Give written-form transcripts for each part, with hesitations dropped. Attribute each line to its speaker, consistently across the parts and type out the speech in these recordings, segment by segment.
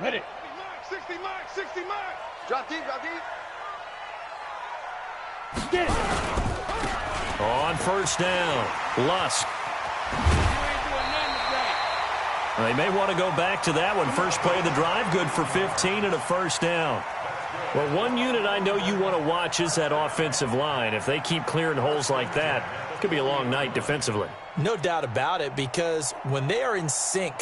Speaker 1: Ready.
Speaker 2: 60 mark, 60 mark.
Speaker 3: Drop deep, drop deep.
Speaker 1: Get it.
Speaker 4: On first down, Lusk. They may want to go back to that one. First play of the drive, good for 15 and a first down. Well, one unit I know you want to watch is that offensive line. If they keep clearing holes like that, it could be a long night defensively.
Speaker 5: No doubt about it, because when they are in sync,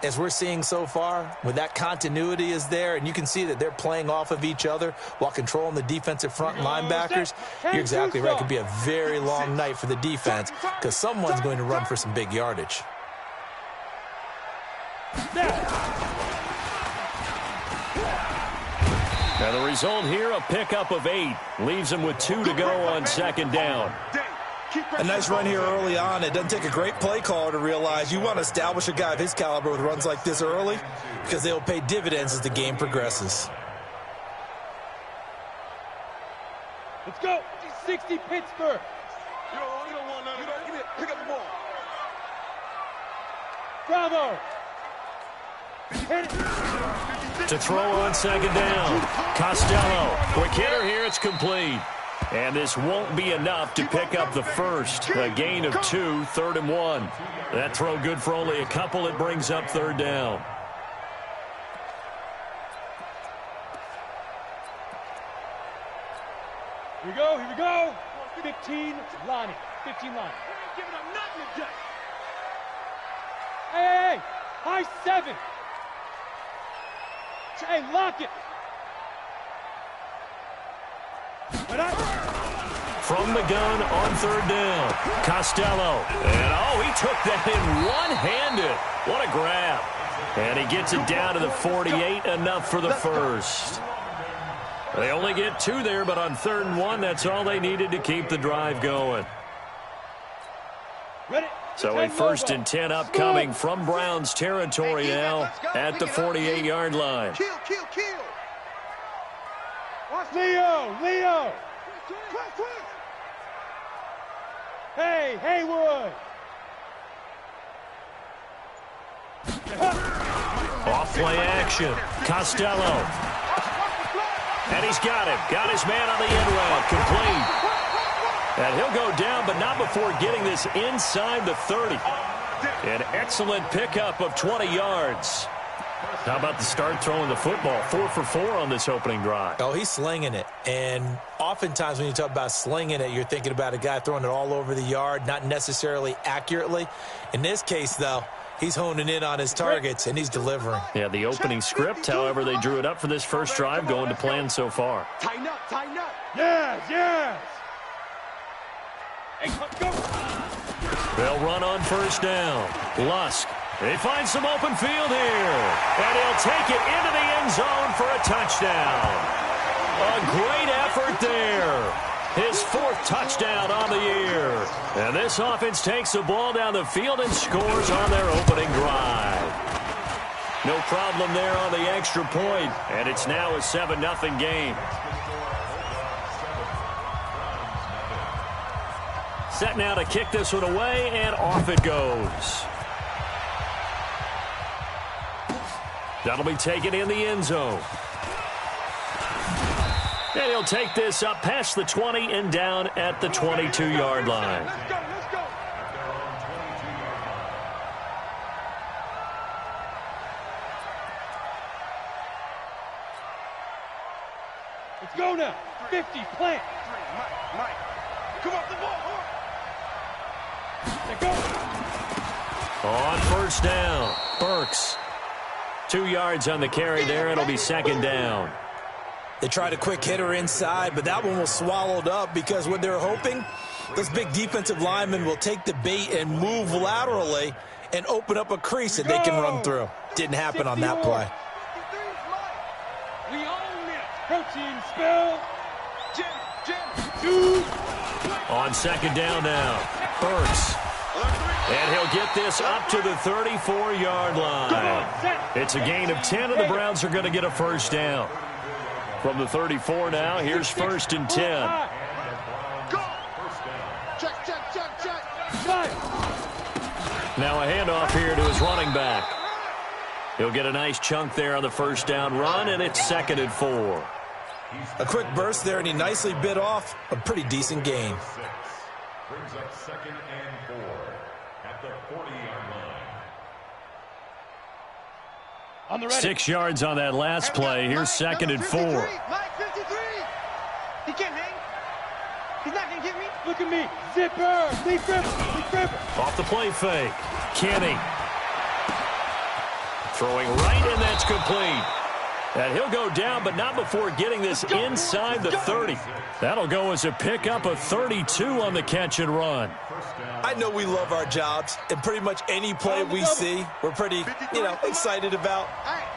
Speaker 5: as we're seeing so far, when that continuity is there, and you can see that they're playing off of each other while controlling the defensive front and linebackers, you're exactly right. It could be a very long night for the defense because someone's going to run for some big yardage.
Speaker 4: Now the result here, a pickup of 8. Leaves him with 2 to go on second down.
Speaker 5: A nice run here early on. It doesn't take a great play caller to realize you want to establish a guy of his caliber with runs like this early because they'll pay dividends as the game progresses.
Speaker 1: Let's go. 60 Pittsburgh.
Speaker 2: You don't want none of that. Give me it. Pick up the ball.
Speaker 1: Bravo. Hit it.
Speaker 4: To throw on second down. Costello. Quick hitter here. It's complete. And this won't be enough to pick up the first. A gain of 2, 3rd and 1. That throw good for only a couple. It brings up third down.
Speaker 1: Here we go. Here we go. 15 Lonnie. 15 Lonnie.
Speaker 2: Give it up, nothing to Jack.
Speaker 1: Hey, hey, hey. High 7. Hey, lock it.
Speaker 4: From the gun on third down, Costello. And, he took that in one-handed. What a grab. And he gets it down to the 48, enough for the first. They only get 2 there, but on 3rd and 1, that's all they needed to keep the drive going. So a 1st and 10 upcoming from Browns territory now at the 48-yard line.
Speaker 2: Kill.
Speaker 1: Leo.
Speaker 2: Quick.
Speaker 1: Hey, Haywood.
Speaker 4: Off play action. Costello. And he's got him. Got his man on the end route. Complete. And he'll go down, but not before getting this inside the 30. An excellent pickup of 20 yards. How about the start throwing the football? 4 for 4 on this opening drive.
Speaker 5: Oh, he's slinging it. And oftentimes when you talk about slinging it, you're thinking about a guy throwing it all over the yard, not necessarily accurately. In this case, though, he's honing in on his targets, and he's delivering.
Speaker 4: Yeah, the opening script, however, they drew it up for this first drive, going to plan so far.
Speaker 2: Tighten up.
Speaker 1: Yes. Hey, go.
Speaker 4: They'll run on first down. Lusk. They find some open field here. And he'll take it into the end zone for a touchdown. A great effort there. His 4th touchdown on the year. And this offense takes the ball down the field and scores on their opening drive. No problem there on the extra point. And it's now a 7-0 game. Set now to kick this one away, and off it goes. That'll be taken in the end zone. And he'll take this up past the 20 and down at the 22-yard line.
Speaker 2: Let's go.
Speaker 1: Let's go now. 50, plant.
Speaker 2: Mike. Come off the ball.
Speaker 1: Let's go.
Speaker 4: On first down, Burks. 2 yards on the carry there. It'll be second down.
Speaker 5: They tried a quick hitter inside, but that one was swallowed up because what they're hoping, this big defensive lineman will take the bait and move laterally and open up a crease that they can run through. Didn't happen on that play.
Speaker 1: We own it. Protein spill.
Speaker 2: Jim.
Speaker 4: On second down now, Burks. And he'll get this up to the 34-yard line. It's a gain of 10, and the Browns are going to get a first down. From the 34 now, here's 1st and 10.
Speaker 2: Go. Check. Check.
Speaker 4: Now a handoff here to his running back. He'll get a nice chunk there on the first down run, and it's 2nd and 4.
Speaker 5: A quick burst there, and he nicely bit off a pretty decent gain.
Speaker 2: Brings up 2nd and 4 at the 40-yard line.
Speaker 1: On the ready.
Speaker 4: 6 yards on that last play. Here's 2nd and 4.
Speaker 3: Mike, 53. He can't hang. He's not going to get me.
Speaker 1: Look at me. Zipper. Lee Gribber. Lee Gribber.
Speaker 4: Off the play fake. Kenny. Throwing right, and that's complete. And he'll go down, but not before getting this inside the 30. That'll go as a pickup of 32 on the catch and run.
Speaker 5: I know we love our jobs, and pretty much any play we see, we're pretty, excited about.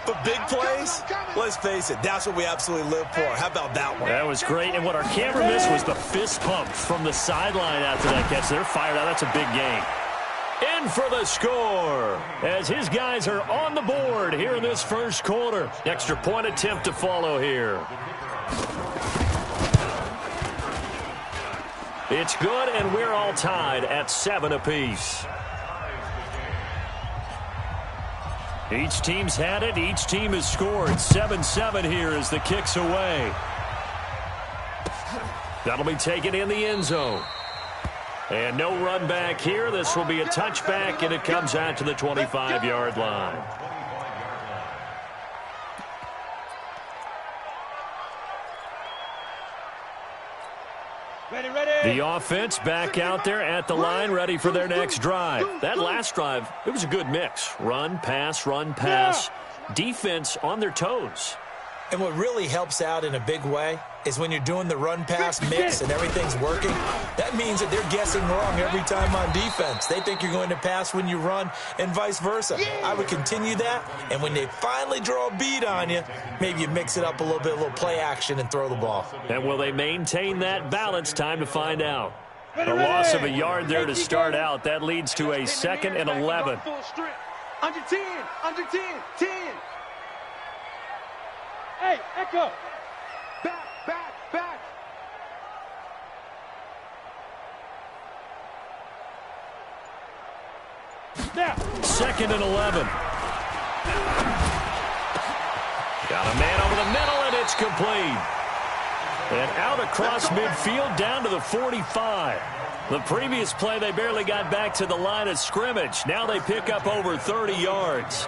Speaker 5: But big plays, let's face it, that's what we absolutely live for. How about that one?
Speaker 4: That was great, and what our camera missed was the fist pump from the sideline after that catch. They're fired out. That's a big gain. In for the score as his guys are on the board here in this first quarter. Extra point attempt to follow here. It's good, and we're all tied at 7 apiece. Each team's had it. Each team has scored. 7-7 here as the kick's away. That'll be taken in the end zone. And no run back here. This will be a touchback, and it comes out to the 25-yard line.
Speaker 1: Ready, ready.
Speaker 4: The offense back out there at the line, ready for their next drive. That last drive, it was a good mix. Run, pass, run, pass. Defense on their toes.
Speaker 5: And what really helps out in a big way is when you're doing the run-pass mix and everything's working, that means that they're guessing wrong every time on defense. They think you're going to pass when you run and vice versa. I would continue that, and when they finally draw a beat on you, maybe you mix it up a little bit, a little play action, and throw the ball.
Speaker 4: And will they maintain that balance? Time to find out. A loss of a yard there to start out. That leads to a 2nd and 11.
Speaker 3: Under 10, under 10, 10.
Speaker 1: Hey, Echo.
Speaker 3: Back, back, back.
Speaker 1: Now.
Speaker 4: 2nd and 11. Got a man over the middle, and it's complete. And out across midfield down to the 45. The previous play, they barely got back to the line of scrimmage. Now they pick up over 30 yards.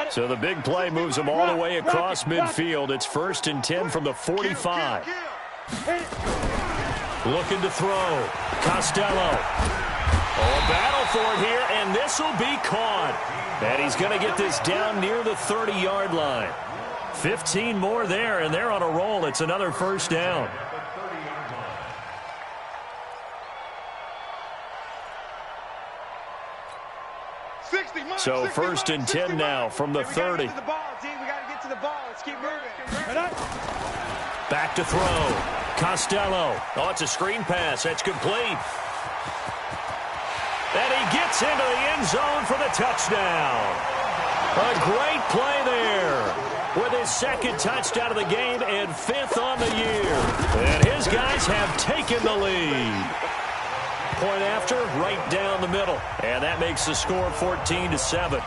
Speaker 4: So the big play moves them all the way across midfield. It's 1st and 10 from the 45. Looking to throw. Costello. Oh, a battle for it here, and this will be caught. And he's going to get this down near the 30-yard line. 15 more there, and they're on a roll. It's another first down. So 1st and 10 now from the 30.
Speaker 3: We got to get to the ball. Let's keep moving.
Speaker 4: Back to throw. Costello. Oh, it's a screen pass. That's complete. And he gets into the end zone for the touchdown. A great play there with his 2nd touchdown of the game and 5th on the year. And his guys have taken the lead. Point after, right down the middle. And that makes the score 14-7.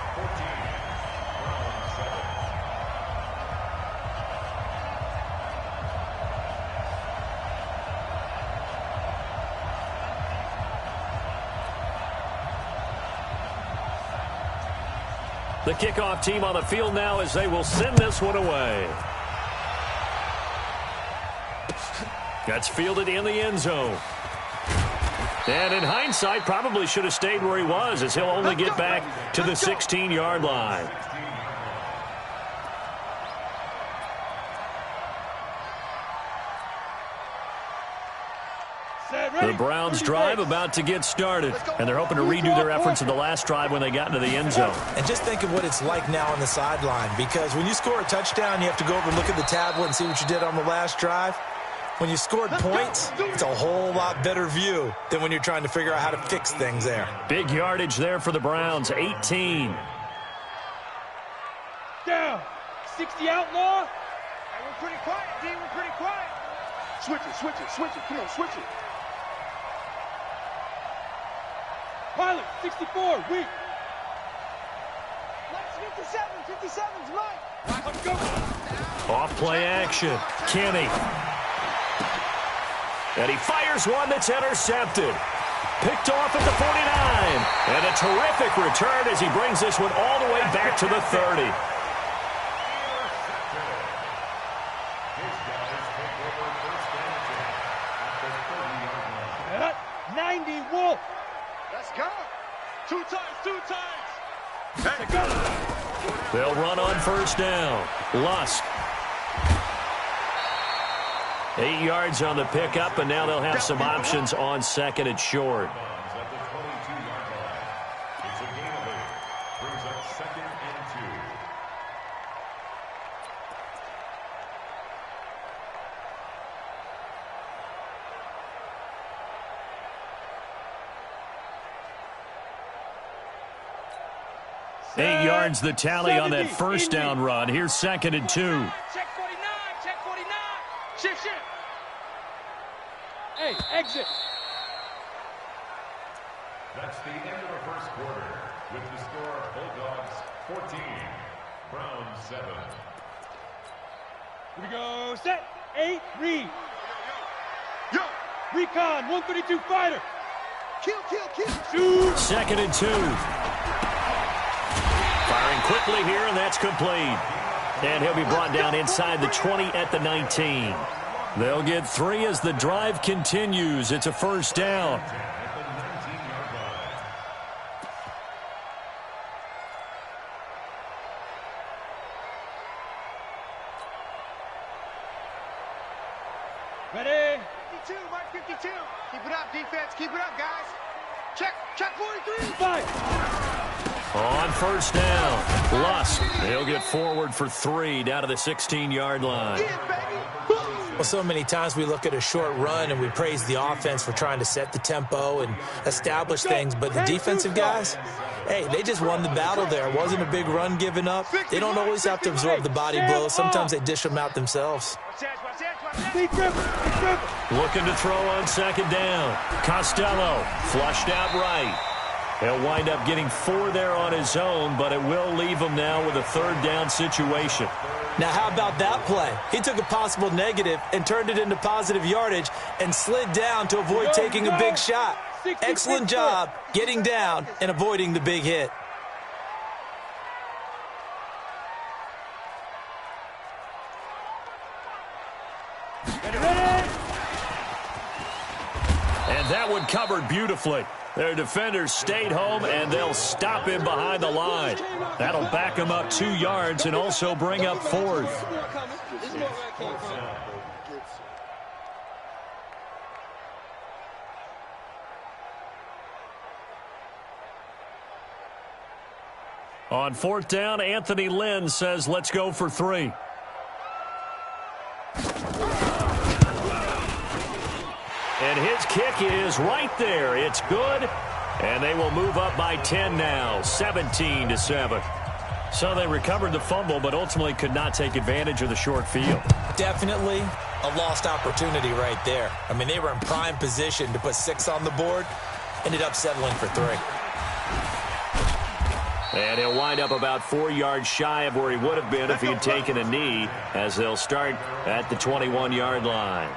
Speaker 4: The kickoff team on the field now as they will send this one away. That's fielded in the end zone. And in hindsight, probably should have stayed where he was, as he'll only get back to the 16-yard line. The Browns drive about to get started, and they're hoping to redo their efforts in the last drive when they got into the end zone.
Speaker 5: And just think of what it's like now on the sideline, because when you score a touchdown, you have to go over and look at the tablet and see what you did on the last drive. When you scored points, it's a whole lot better view than when you're trying to figure out how to fix things there.
Speaker 4: Big yardage there for the Browns, 18.
Speaker 1: Down. 60 outlaw.
Speaker 3: Hey, we're pretty quiet, D. We're pretty quiet.
Speaker 2: Switch it, switch it, switch it. Come on, switch it.
Speaker 1: Pilot, 64, weak.
Speaker 3: 57's mine.
Speaker 1: Let's go.
Speaker 4: Off play action. Kenny. And he fires one that's intercepted. Picked off at the 49. And a terrific return as he brings this one all the way back to the 30.
Speaker 2: His guys take over first down at the 30-yard line.
Speaker 1: 90 Wolf.
Speaker 3: Let's go. Two times.
Speaker 1: Let's go.
Speaker 4: They'll run on first down. Lusk. 8 yards on the pickup, and now they'll have some options on second and short.
Speaker 2: At the 22-yard line. It's a gain of 8. Brings up second and 2.
Speaker 4: Eight yards the tally on that first down run. Here's second and 2.
Speaker 1: Check 49. Shift. Hey, exit.
Speaker 2: That's the end of the first quarter. With the score, Bulldogs 14, Browns 7.
Speaker 1: Here we go. Set. 8. Read.
Speaker 3: Yo.
Speaker 1: Recon. 132 fighter.
Speaker 3: Kill.
Speaker 1: Shoot.
Speaker 4: Second and 2. Firing quickly here, and that's complete. And he'll be brought down inside the 20 at the 19. They'll get 3 as the drive continues. It's a first down.
Speaker 2: At the 19-yard line.
Speaker 1: Ready.
Speaker 3: 52, Mark 52. Keep it up, defense. Keep it up, guys. Check 43.
Speaker 1: 5.
Speaker 4: On first down, Lusk. He'll get forward for 3 down to the 16-yard line.
Speaker 3: Yeah, baby.
Speaker 5: Well, so many times we look at a short run and we praise the offense for trying to set the tempo and establish things, but the defensive guys, hey, they just won the battle there. It wasn't a big run given up. They don't always have to absorb the body blows. Sometimes they dish them out themselves.
Speaker 1: Big dribble.
Speaker 4: Looking to throw on second down. Costello flushed out right. He'll wind up getting 4 there on his own, but it will leave him now with a third down situation.
Speaker 5: Now, how about that play? He took a possible negative and turned it into positive yardage and slid down to avoid taking a big shot. Excellent job getting down and avoiding the big hit.
Speaker 1: Ready.
Speaker 4: And that one covered beautifully. Their defenders stayed home, and they'll stop him behind the line. That'll back him up 2 yards and also bring up 4th. On 4th down, Anthony Lynn says, let's go for 3. And his kick is right there. It's good. And they will move up by 10 now, 17-7. So they recovered the fumble, but ultimately could not take advantage of the short field.
Speaker 5: Definitely a lost opportunity right there. I mean, they were in prime position to put 6 on the board. Ended up settling for 3.
Speaker 4: And he'll wind up about 4 yards shy of where he would have been if he had taken a knee, as they'll start at the 21-yard line.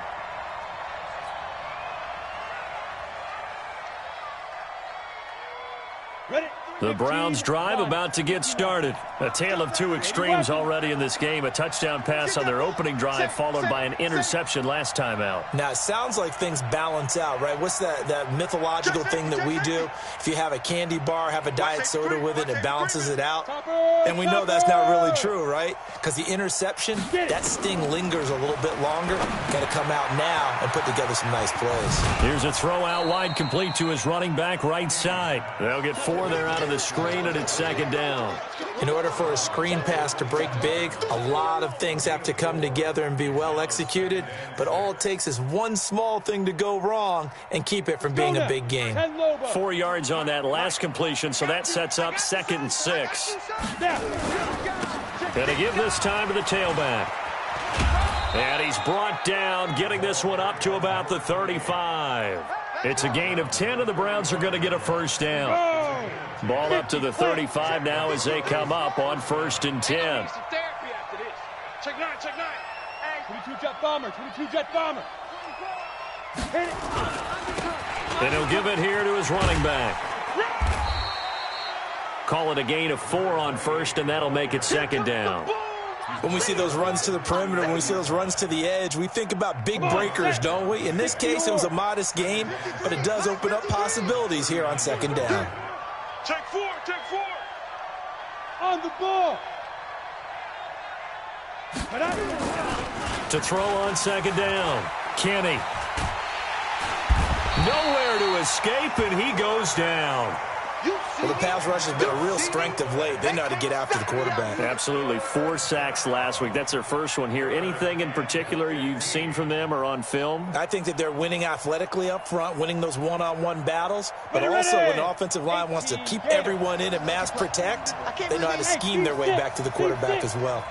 Speaker 1: Ready.
Speaker 4: The Browns drive about to get started. A tale of 2 extremes already in this game. A touchdown pass on their opening drive followed by an interception last time out.
Speaker 5: Now, it sounds like things balance out, right? What's that mythological thing that we do? If you have a candy bar, have a diet soda with it, it balances it out. And we know that's not really true, right? Because the interception, that sting lingers a little bit longer. Got to come out now and put together some nice plays.
Speaker 4: Here's a throw out wide, complete to his running back right side. They'll get 4 there out of the screen, and it's second down.
Speaker 5: In order for a screen pass to break big, a lot of things have to come together and be well executed, but all it takes is one small thing to go wrong and keep it from being a big game.
Speaker 4: 4 yards on that last completion, so that sets up 2nd and 6. Gonna give this time to the tailback. And he's brought down, getting this one up to about the 35. It's a gain of 10, and the Browns are going to get a first down. Ball up to the 35 now as they come up on 1st and 10.
Speaker 3: Some therapy after this. Check 9, check 9. Hey.
Speaker 1: 22 jet bomber, 22 jet bomber. Hit it.
Speaker 4: And he'll give it here to his running back. Call it a gain of 4 on 1st, and that'll make it 2nd down.
Speaker 5: When we see those runs to the perimeter, when we see those runs to the edge, we think about big breakers, don't we? In this case, it was a modest gain, but it does open up possibilities here on 2nd down.
Speaker 3: Check 4, check 4.
Speaker 1: On the ball.
Speaker 4: To throw on 2nd down, Kenny. Nowhere to escape, and he goes down.
Speaker 5: Well, the pass rush has been a real strength of late. They know how to get after the quarterback.
Speaker 4: Absolutely. 4 sacks last week. That's their first one here. Anything in particular you've seen from them or on film?
Speaker 5: I think that they're winning athletically up front, winning those one-on-one battles, but also when the offensive line wants to keep everyone in and mass protect, they know how to scheme their way back to the quarterback as well.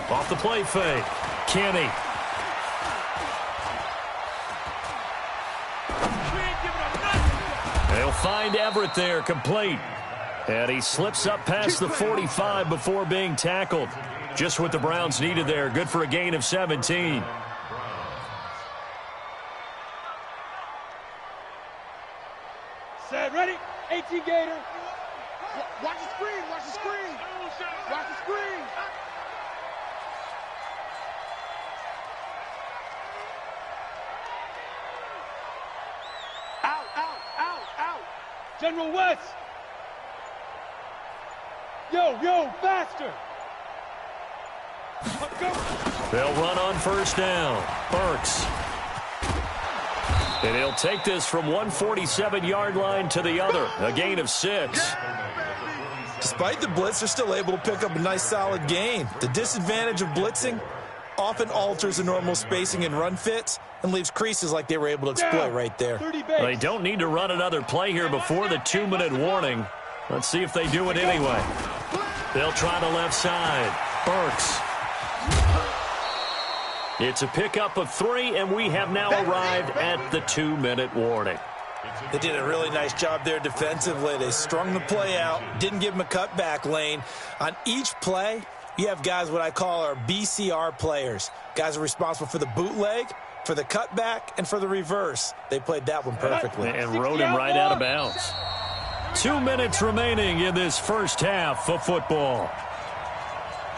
Speaker 4: Off the play fake, Kenny. They'll find Everett there, complete. And he slips up past the 45 before being tackled. Just what the Browns needed there. Good for a gain of 17.
Speaker 1: Set, ready? 18 Gator.
Speaker 3: Watch the screen, watch the screen. Watch the screen. Out.
Speaker 1: General West. Yo, faster. Go.
Speaker 4: They'll run on 1st down. Burks. And he'll take this from 147-yard line to the other. A gain of 6.
Speaker 5: Despite the blitz, they're still able to pick up a nice, solid gain. The disadvantage of blitzing often alters the normal spacing and run fits and leaves creases like they were able to exploit right there.
Speaker 4: They don't need to run another play here before the 2-minute warning. Let's see if they do it anyway. They'll try the left side. Burks. It's a pickup of 3, and we have now arrived at the 2-minute warning.
Speaker 5: They did a really nice job there defensively. They strung the play out, didn't give them a cutback lane. On each play, you have guys what I call our BCR players. Guys are responsible for the bootleg, for the cutback, and for the reverse. They played that one perfectly.
Speaker 4: And rode him right out of bounds. 2 minutes remaining in this first half of football.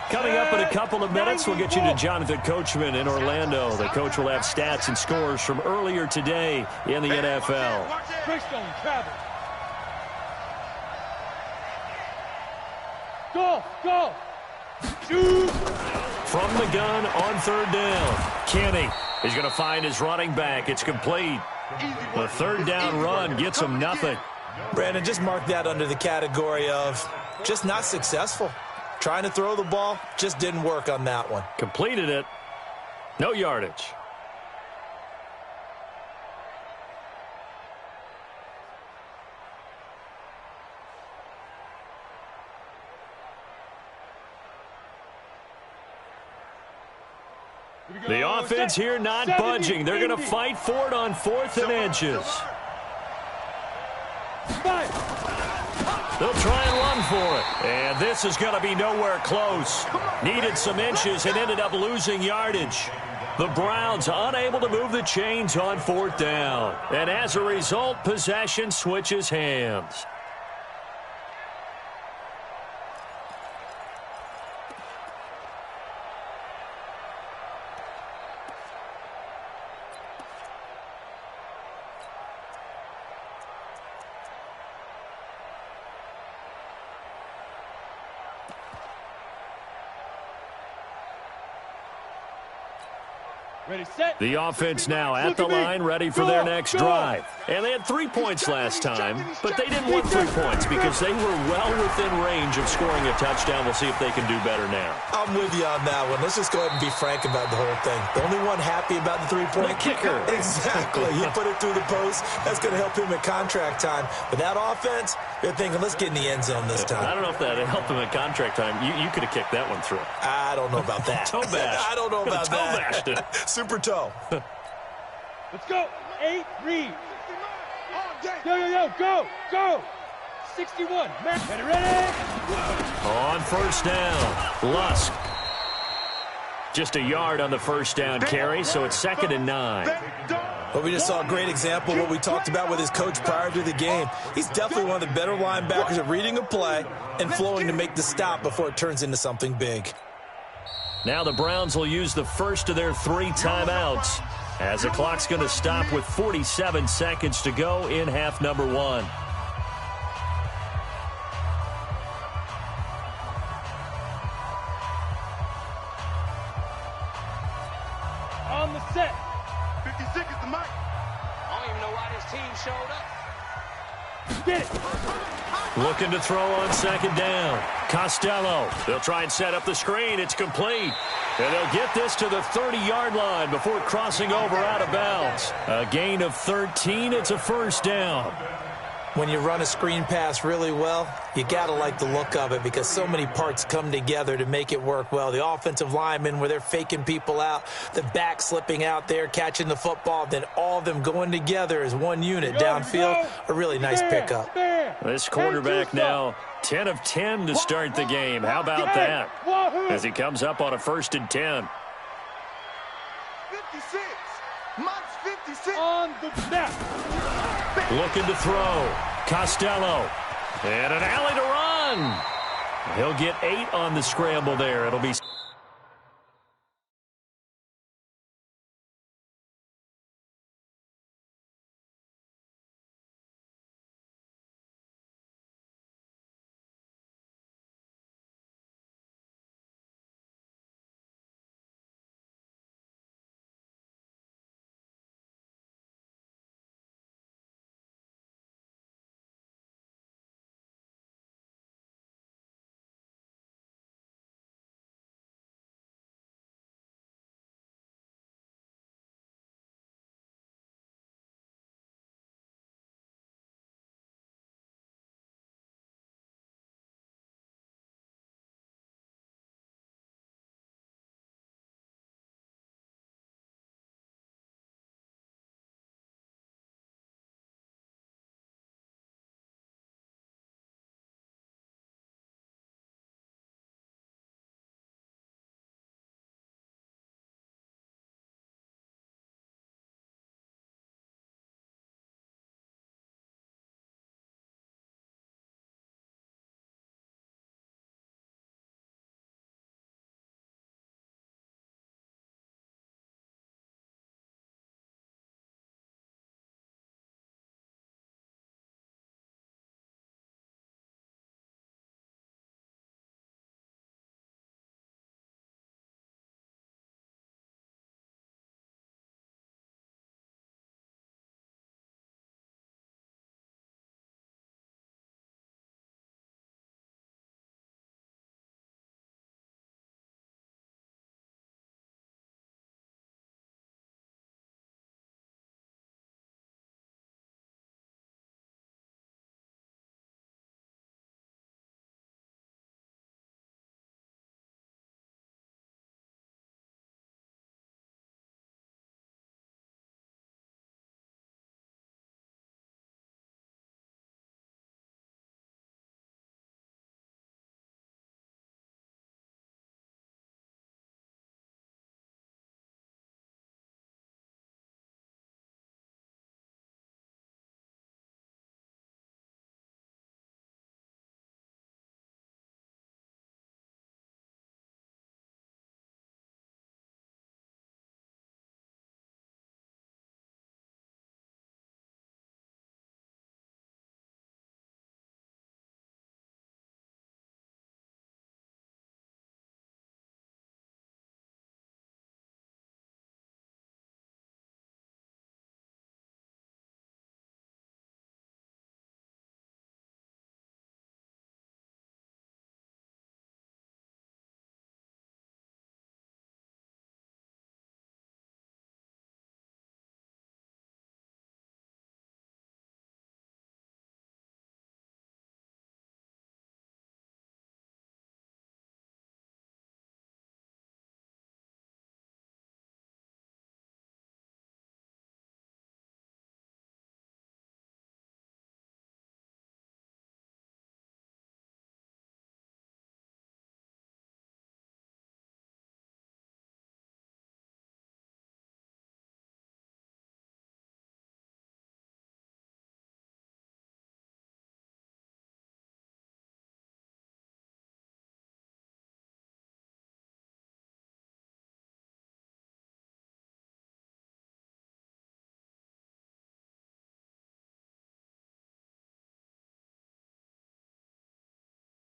Speaker 4: Coming up in a couple of minutes, we'll get you to Jonathan Coachman in Orlando. The coach will have stats and scores from earlier today in the NFL.
Speaker 1: Greystone travel. Go. Shoot.
Speaker 4: From the gun on 3rd down, Kenny is going to find his running back. It's complete. The 3rd down run gets him nothing.
Speaker 5: Brandon, just mark that under the category of just not successful. Trying to throw the ball, just didn't work on that one.
Speaker 4: Completed it. No yardage. The offense here not budging. They're going to fight for it on 4th and inches. They'll try and run for it. And this is going to be nowhere close. Needed some inches and ended up losing yardage. The Browns unable to move the chains on 4th down. And as a result, possession switches hands.
Speaker 1: Ready, set.
Speaker 4: The offense now at the line, ready for their next drive. And they had 3 points last time, but they didn't want 3 points because they were well within range of scoring a touchdown. We'll see if they can do better now.
Speaker 5: I'm with you on that one. Let's just go ahead and be frank about the whole thing. The only one happy about the 3-point
Speaker 4: kicker.
Speaker 5: Exactly. He put it through the post. That's going to help him at contract time. But that offense, they're thinking, let's get in the end zone this time.
Speaker 4: I don't know if that helped him at contract time. You could have kicked that one through.
Speaker 5: I don't know about that.
Speaker 4: Toe bash.
Speaker 5: I don't know about
Speaker 4: toe
Speaker 5: that.
Speaker 4: Bashed it.
Speaker 5: Super toe.
Speaker 1: Let's go. 8, read. Yo, go. 61. Ready?
Speaker 4: On first down, Lusk. Just a yard on the first down carry, so it's 2nd and 9.
Speaker 5: Well, we just saw a great example of what we talked about with his coach prior to the game. He's definitely one of the better linebackers at reading a play and flowing to make the stop before it turns into something big.
Speaker 4: Now the Browns will use the first of their 3 timeouts, as the clock's going to stop with 47 seconds to go in half number 1.
Speaker 1: On the set.
Speaker 3: 50 seconds to Mike.
Speaker 6: I don't even know why this team showed up.
Speaker 1: Get it.
Speaker 4: Looking to throw on 2nd down. Costello. They'll try and set up the screen. It's complete. And they'll get this to the 30-yard line before crossing over out of bounds. A gain of 13. It's a first down.
Speaker 5: When you run a screen pass really well, you got to like the look of it because so many parts come together to make it work well. The offensive linemen, where they're faking people out, the back slipping out there, catching the football, then all of them going together as one unit downfield. A really nice pickup.
Speaker 4: This quarterback now 10 of 10 to start the game. How about that? As he comes up on a 1st and 10.
Speaker 3: 56. Mike's 56.
Speaker 1: On the snap.
Speaker 4: Looking to throw. Costello. And an alley to run. He'll get 8 on the scramble there. It'll be